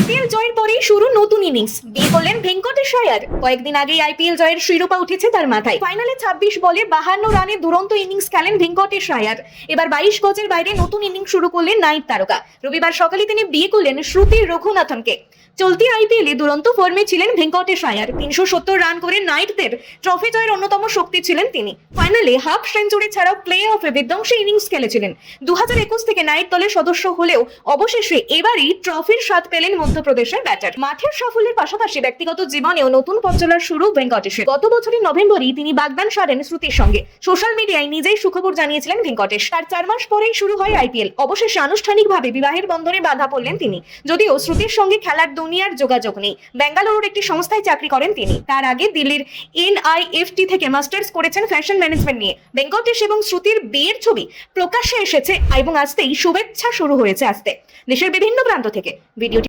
IPL জয়ের পরেই শুরু নতুন ইনিংস। বিয়ে করলেন ভেঙ্কটেশ আয়ার। কয়েকদিন আগেই আইপিএল জয়ের শিরোপা উঠেছে তার মাথায়। ফাইনালে 26 বলে 52 রানে দুরন্ত ইনিংস খেলেন ভেঙ্কটেশ আয়ার। এবার 22 গজের বাইরে নতুন ইনিংস শুরু করলেন নাইট তারকা। রবিবার সকালে তিনি বিয়ে করলেন শ্রুতি রঘুনাথনকে। চলতি আইপিএলে দুরন্ত ফর্মে ছিলেন ভেঙ্কটেশ আয়ার। 370 রান করে নাইটদের ট্রফি জয়ের অন্যতম শক্তি ছিলেন তিনি। ফাইনালে হাফ সেঞ্চুরি ছাড়াও প্লে অফে বিধ্বংসী ইনিংস খেলেছিলেন। 2021 থেকে নাইট দলের সদস্য হলেও অবশেষে এবারই ট্রফির স্বাদ পেলেন মধ্যপ্রদেশের ব্যাটার। মাঠের সাফল্যের পাশাপাশি ব্যক্তিগত জীবনেও নতুন পথ চলার শুরু ভেঙ্কটেশের। গত বছরের নভেম্বরই তিনি বাগদান সারেন শ্রুতির সঙ্গে। সোশ্যাল মিডিয়ায় নিজেই সুখবর জানিয়েছিলেন ভেঙ্কটেশ। তার 4 মাস পরেই শুরু হয় আইপিএল। অবশেষে আনুষ্ঠানিকভাবে বিবাহের বন্ধনে বাধা পড়লেন তিনি। যদিও শ্রুতির সঙ্গে খেলার দুনিয়ার যোগাযোগ নেই। বেঙ্গালুরুর একটি সংস্থায় চাকরি করেন তিনি। তার আগে দিল্লির NIFT থেকে মাস্টার্স করেছেন ফ্যাশন ম্যানেজমেন্ট নিয়ে। ভেঙ্কটেশ এবং শ্রুতির বিয়ের ছবি প্রকাশ্যে এসেছে এবং আসতেই শুভেচ্ছা শুরু হয়েছে আসতে দেশের বিভিন্ন প্রান্ত থেকে। ভিডিওটি